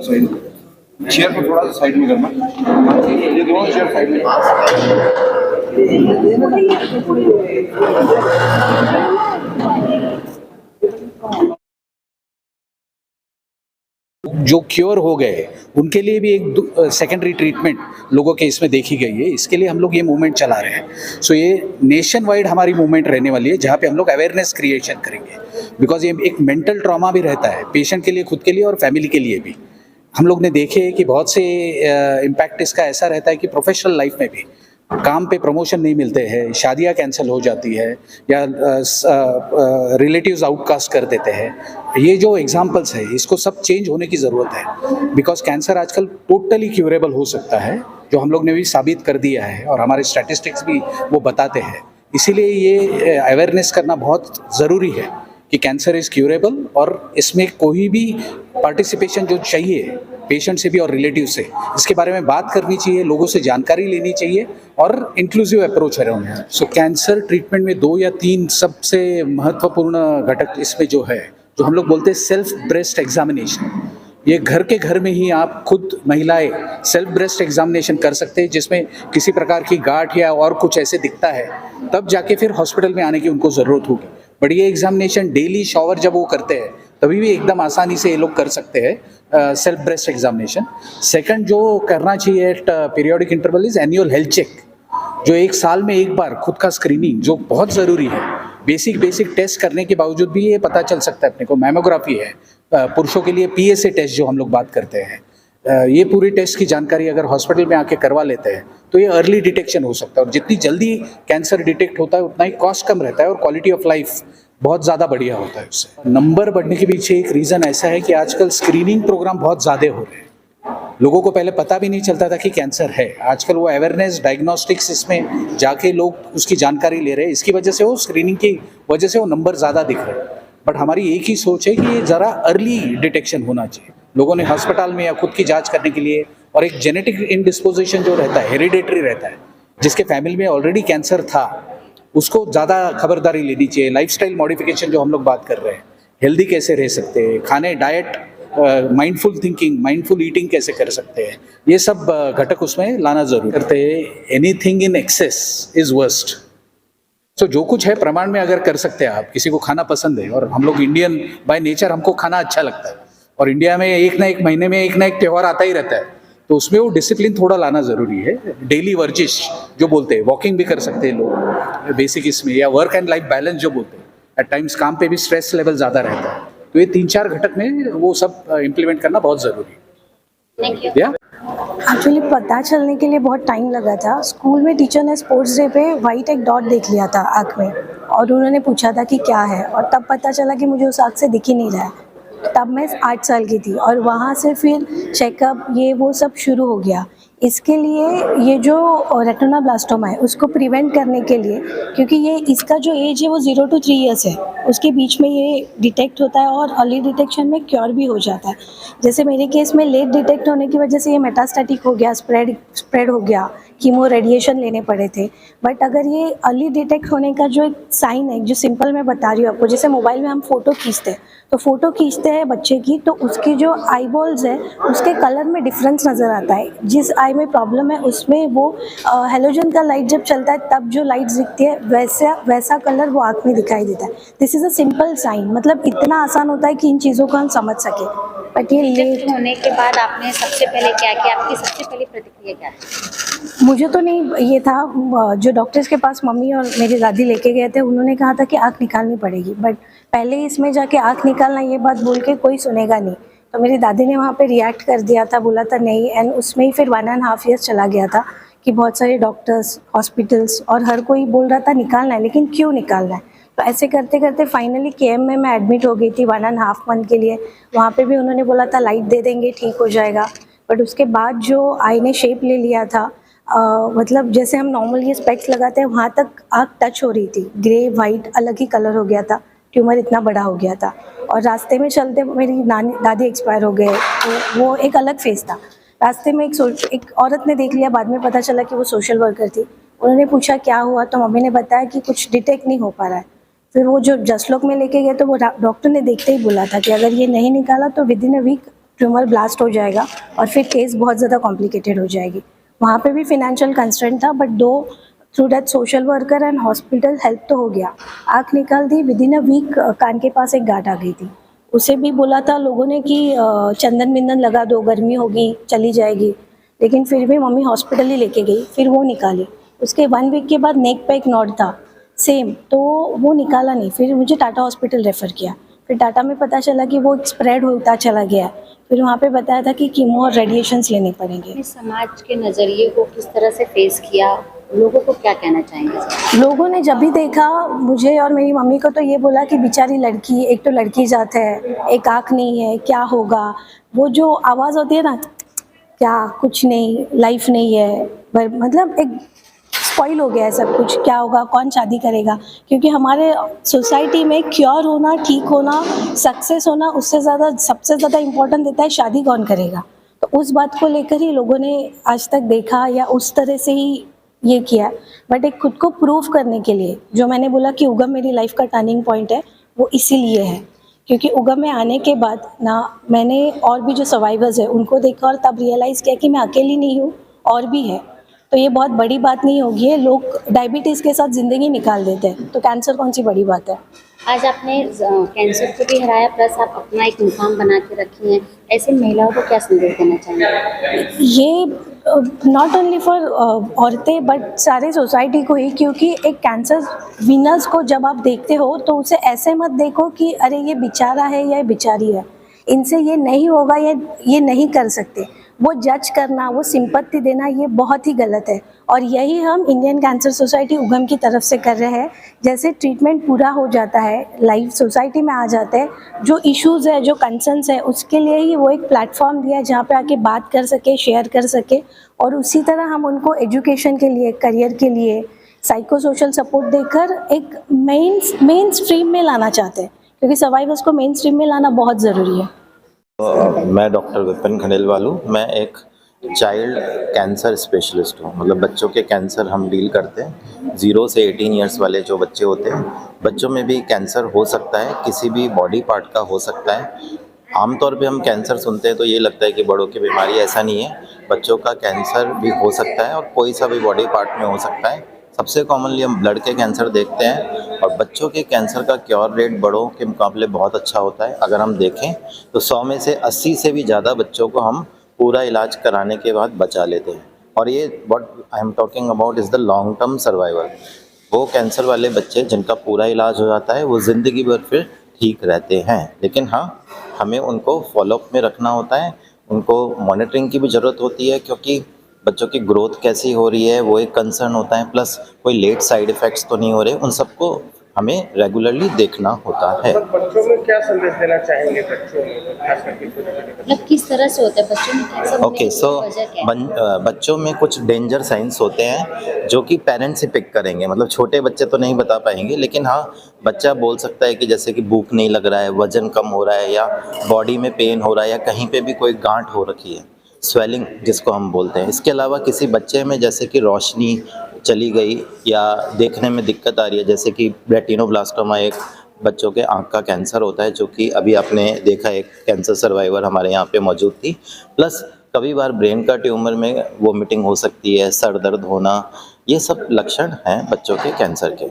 Chair को थोड़ा सा साइड में करना, ये दोनों चेयर साइड में। जो क्योर हो गए उनके लिए भी एक सेकेंडरी ट्रीटमेंट लोगों के इसमें देखी गई है। इसके लिए हम लोग ये मूवमेंट चला रहे हैं। सो ये नेशन वाइड हमारी मूवमेंट रहने वाली है, जहाँ पे हम लोग अवेयरनेस क्रिएशन करेंगे। बिकॉज ये एक मेंटल ट्रॉमा भी रहता है पेशेंट के लिए, खुद के लिए और फैमिली के लिए भी। हम लोग ने देखे है कि बहुत से इम्पैक्ट इसका ऐसा रहता है कि प्रोफेशनल लाइफ में भी काम पे प्रमोशन नहीं मिलते हैं, शादियां कैंसिल हो जाती है, या रिलेटिव्स आउटकास्ट कर देते हैं। ये जो एग्जांपल्स है, इसको सब चेंज होने की ज़रूरत है। बिकॉज कैंसर आजकल टोटली क्यूरेबल हो सकता है, जो हम लोग ने भी साबित कर दिया है और हमारे स्टैटिस्टिक्स भी वो बताते हैं। इसीलिए ये अवेयरनेस करना बहुत ज़रूरी है कि कैंसर इज़ क्यूरेबल, और इसमें कोई भी पार्टिसिपेशन जो चाहिए पेशेंट से भी और रिलेटिव से, इसके बारे में बात करनी चाहिए, लोगों से जानकारी लेनी चाहिए और इंक्लूसिव अप्रोच है उन्हें। सो कैंसर ट्रीटमेंट में 2 या 3 सबसे महत्वपूर्ण घटक इसमें जो है, जो हम लोग बोलते हैं सेल्फ ब्रेस्ट एग्जामिनेशन। ये घर के घर में ही आप खुद महिलाएं सेल्फ ब्रेस्ट एग्जामिनेशन कर सकते हैं, जिसमें किसी प्रकार की गांठ या और कुछ ऐसे दिखता है, तब जाके फिर हॉस्पिटल में आने की उनको ज़रूरत होगी। बट ये एग्जामिनेशन डेली शॉवर जब वो करते हैं तभी भी एकदम आसानी से ये लोग कर सकते हैं सेल्फ ब्रेस्ट एग्जामिनेशन। सेकंड जो करना चाहिए at periodic interval is annual health check, जो 1 साल में एक बार खुद का स्क्रीनिंग, जो बहुत ज़रूरी है। बेसिक टेस्ट करने के बावजूद भी ये पता चल सकता है अपने को। मैमोग्राफी है, पुरुषों के लिए PSA टेस्ट जो हम लोग बात करते हैं, ये पूरी टेस्ट की जानकारी अगर हॉस्पिटल में आके करवा लेते हैं तो ये अर्ली डिटेक्शन हो सकता है। और जितनी जल्दी कैंसर डिटेक्ट होता है उतना ही कॉस्ट कम रहता है और क्वालिटी ऑफ लाइफ बहुत ज़्यादा बढ़िया होता है उससे। नंबर बढ़ने के पीछे एक रीज़न ऐसा है कि आजकल स्क्रीनिंग प्रोग्राम बहुत ज़्यादा हो रहे हैं। लोगों को पहले पता भी नहीं चलता था कि कैंसर है। आजकल वो अवेयरनेस, डायग्नोस्टिक्स, इसमें जाके लोग उसकी जानकारी ले रहे हैं। इसकी वजह से वो स्क्रीनिंग की वजह से वो नंबर ज़्यादा दिख रहे हैं। बट हमारी एक ही सोच है कि ये ज़रा अर्ली डिटेक्शन होना चाहिए। लोगों ने अस्पताल में या खुद की जांच करने के लिए, और एक जेनेटिक इंडिस्पोजिशन जो रहता है, हेरिडेटरी रहता है, जिसके फैमिली में ऑलरेडी कैंसर था, उसको ज़्यादा खबरदारी लेनी चाहिए। लाइफस्टाइल मॉडिफिकेशन जो हम लोग बात कर रहे हैं, हेल्दी कैसे रह सकते हैं, खाने, diet, mindful thinking, mindful eating कैसे कर सकते हैं, ये सब घटक उसमें लाना जरूरी करते हैं। Anything in excess is worst. तो जो कुछ है प्रमाण में अगर कर सकते हैं आप, किसी को खाना पसंद है, और हम लोग इंडियन बाय नेचर, हमको खाना अच्छा लगता है, और इंडिया में एक ना एक महीने में एक ना एक त्यौहार आता ही रहता है, तो उसमें वो डिसिप्लिन थोड़ा लाना ज़रूरी है। डेली वर्जिश जो बोलते हैं, वॉकिंग भी कर सकते हैं लोग बेसिक इसमें, या वर्क एंड लाइफ बैलेंस जो बोलते हैं। एट टाइम्स काम पे भी स्ट्रेस लेवल ज़्यादा रहता है, तो ये 3-4 घटक में वो सब इम्प्लीमेंट करना बहुत ज़रूरी है। या एक्चुअली पता चलने के लिए बहुत टाइम लगा था। स्कूल में टीचर ने स्पोर्ट्स डे पे वाइट एक डॉट देख लिया था आँख में, और उन्होंने पूछा था कि क्या है, और तब पता चला कि मुझे उस आँख से दिख ही नहीं रहा है। तब मैं 8 साल की थी, और वहाँ से फिर चेकअप ये वो सब शुरू हो गया। इसके लिए ये जो रेटिनोब्लास्टोमा है उसको प्रिवेंट करने के लिए, क्योंकि ये इसका जो एज है वो 0 to 3 ईयर्स है, उसके बीच में ये डिटेक्ट होता है और अर्ली डिटेक्शन में क्योर भी हो जाता है। जैसे मेरे केस में लेट डिटेक्ट होने की वजह से ये मेटास्टैटिक हो गया, स्प्रेड हो गया, कीमो रेडिएशन लेने पड़े थे। बट अगर ये अर्ली डिटेक्ट होने का जो एक साइन है, जो सिंपल मैं बता रही हूँ आपको, जैसे मोबाइल में हम फ़ोटो खींचते हैं, तो फ़ोटो खींचते हैं बच्चे की, तो उसकी जो आई बॉल्स है उसके कलर में डिफरेंस नज़र आता है। जिस आई में प्रॉब्लम है उसमें वो हेलोजन का लाइट जब चलता है तब जो लाइट दिखती है वैसा कलर वो आँख में दिखाई देता है। This is a simple sign, मतलब इतना आसान होता है कि इन चीज़ों को हम समझ सकें। बट ये लेट होने के बाद आपने सबसे पहले क्या किया, आपकी सबसे पहली प्रतिक्रिया क्या थी? मुझे तो नहीं ये था, जो डॉक्टर्स के पास मम्मी और मेरी दादी लेके गए थे, उन्होंने कहा था कि आँख निकालनी पड़ेगी। बट पहले इसमें जाके आँख निकालना ये बात बोल के कोई सुनेगा नहीं, तो मेरी दादी ने वहाँ पे रिएक्ट कर दिया था, बोला था नहीं। एंड उसमें ही फिर 1.5 ईयर्स चला गया था कि बहुत सारे डॉक्टर्स, हॉस्पिटल्स और हर कोई बोल रहा था निकालना है, लेकिन क्यों निकालना है। तो ऐसे करते करते फाइनली KM में मैं एडमिट हो गई थी 1.5 मंथ के लिए। वहाँ पे भी उन्होंने बोला था लाइट दे देंगे, ठीक हो जाएगा। बट उसके बाद जो आई ने शेप ले लिया था, मतलब जैसे हम नॉर्मल ये स्पेक्स लगाते हैं वहाँ तक आँख टच हो रही थी, ग्रे वाइट अलग ही कलर हो गया था, ट्यूमर इतना बड़ा हो गया था। और रास्ते में चलते मेरी दादी एक्सपायर हो गए, तो वो एक अलग फेस था। रास्ते में एक औरत ने देख लिया, बाद में पता चला कि वो सोशल वर्कर थी। उन्होंने पूछा क्या हुआ, तो मम्मी ने बताया कि कुछ डिटेक्ट नहीं हो पा रहा है। फिर वो जो जसलोक में लेके गए, तो वो डॉक्टर ने देखते ही बोला था कि अगर ये नहीं निकाला तो within a week tumour blast हो जाएगा और फिर केस बहुत ज़्यादा कॉम्प्लिकेटेड हो जाएगी। वहाँ पे भी फिनेंशियल कंस्ट्रेंट था, बट दो through that social worker and hospital help तो हो गया। आँख निकाल दी, विद इन अ वीक कान के पास एक गांठ आ गई थी। उसे भी बोला था लोगों ने कि चंदन बिंदन लगा दो, गर्मी होगी चली जाएगी, लेकिन फिर भी मम्मी हॉस्पिटल ही लेके गई, फिर वो निकाली। उसके 1 वीक के बाद नेक पे एक नॉड था सेम, तो वो निकाला नहीं, फिर मुझे टाटा हॉस्पिटल रेफ़र किया। फिर टाटा में पता चला कि वो स्प्रेड होता चला गया। फिर वहाँ पे बताया था कि कीमो और रेडिएशंस लेने पड़ेंगे। अपने समाज के नज़रिए को किस तरह से फेस किया, लोगों को क्या कहना चाहेंगे? लोगों ने जब भी देखा मुझे और मेरी मम्मी को तो ये बोला कि बेचारी लड़की, एक तो लड़की जात है, एक आँख नहीं है, क्या होगा। वो जो आवाज़ होती है ना, क्या कुछ नहीं, लाइफ नहीं है, मतलब एक स्पॉइल हो गया है सब कुछ, क्या होगा, कौन शादी करेगा। क्योंकि हमारे सोसाइटी में क्योर होना, ठीक होना, सक्सेस होना, उससे ज़्यादा सबसे ज़्यादा इम्पोर्टेंट देता है शादी कौन करेगा। तो उस बात को लेकर ही लोगों ने आज तक देखा या उस तरह से ही ये किया। बट एक खुद को प्रूव करने के लिए, जो मैंने बोला कि उगम मेरी लाइफ का टर्निंग पॉइंट है, वो इसीलिए है क्योंकि उगम में आने के बाद ना मैंने और भी जो सर्वाइवर्स हैं उनको देखा और तब रियलाइज़ किया कि मैं अकेली नहीं हूँ, और भी है। तो ये बहुत बड़ी बात नहीं होगी है, लोग डायबिटीज़ के साथ ज़िंदगी निकाल देते हैं, तो कैंसर कौन सी बड़ी बात है। आज आपने कैंसर को भी हराया, प्लस आप अपना एक मुकाम बना के रखी हैं। ऐसे महिलाओं को क्या संदेश देना चाहेंगे? ये नॉट ओनली फॉर औरतें बट सारे सोसाइटी को ही, क्योंकि एक कैंसर विनर्स को जब आप देखते हो तो उसे ऐसे मत देखो कि अरे ये बेचारा है या ये बेचारी है, इनसे ये नहीं होगा, ये नहीं कर सकते। वो जज करना, वो सिंपत्ति देना, ये बहुत ही गलत है। और यही हम इंडियन कैंसर सोसाइटी उगम की तरफ से कर रहे हैं। जैसे ट्रीटमेंट पूरा हो जाता है, लाइव सोसाइटी में आ जाते हैं, जो इश्यूज़ है, जो कंसर्न्स है, उसके लिए ही वो एक प्लेटफॉर्म दिया है जहाँ पे आके बात कर सके, शेयर कर सके। और उसी तरह हम उनको एजुकेशन के लिए, करियर के लिए साइको सोशल सपोर्ट देकर एक मेन स्ट्रीम में लाना चाहते हैं, क्योंकि सर्वाइवर्स को मेन स्ट्रीम में लाना बहुत ज़रूरी है। मैं डॉक्टर विपिन खंडेलवाल हूँ। मैं एक चाइल्ड कैंसर स्पेशलिस्ट हूँ। मतलब बच्चों के कैंसर हम डील करते हैं। 0 से 18 ईयर्स वाले जो बच्चे होते हैं, बच्चों में भी कैंसर हो सकता है, किसी भी बॉडी पार्ट का हो सकता है। आमतौर पे हम कैंसर सुनते हैं तो ये लगता है कि बड़ों की बीमारी, ऐसा नहीं है। बच्चों का कैंसर भी हो सकता है और कोई सा भी बॉडी पार्ट में हो सकता है। सबसे कॉमनली हम ब्लड के कैंसर देखते हैं और बच्चों के कैंसर का क्योर रेट बड़ों के मुकाबले बहुत अच्छा होता है। अगर हम देखें तो 100 में से 80 से भी ज़्यादा बच्चों को हम पूरा इलाज कराने के बाद बचा लेते हैं। और ये what I am talking about is the long term survival. वो कैंसर वाले बच्चे जिनका पूरा इलाज हो जाता है, वो ज़िंदगी भर फिर ठीक रहते हैं। लेकिन हाँ, हमें उनको फॉलोअप में रखना होता है, उनको मॉनिटरिंग की भी ज़रूरत होती है, क्योंकि बच्चों की ग्रोथ कैसी हो रही है वो एक कंसर्न होता है। प्लस कोई लेट साइड इफ़ेक्ट्स तो नहीं हो रहे, उन सबको हमें रेगुलरली देखना होता है। बच्चों में क्या संदेश देना चाहेंगे? बच्चों में खास करके मतलब किस तरह से होता है बच्चों में कैंसर? ओके, सो बच्चों में कुछ डेंजर साइंस होते हैं जो कि पेरेंट्स ही पिक करेंगे। मतलब छोटे बच्चे तो नहीं बता पाएंगे, लेकिन हाँ, बच्चा बोल सकता है कि जैसे कि भूख नहीं लग रहा है, वजन कम हो रहा है, या बॉडी में पेन हो रहा है, या कहीं पे भी कोई गांठ हो रखी है, स्वेलिंग जिसको हम बोलते हैं। इसके अलावा किसी बच्चे में जैसे कि रोशनी चली गई या देखने में दिक्कत आ रही है, जैसे कि रेटिनोब्लास्टोमा एक बच्चों के आँख का कैंसर होता है, जो कि अभी आपने देखा एक कैंसर सर्वाइवर हमारे यहाँ पे मौजूद थी। प्लस कभी बार ब्रेन का ट्यूमर में वोमिटिंग हो सकती है, सर दर्द होना, ये सब लक्षण हैं बच्चों के कैंसर के।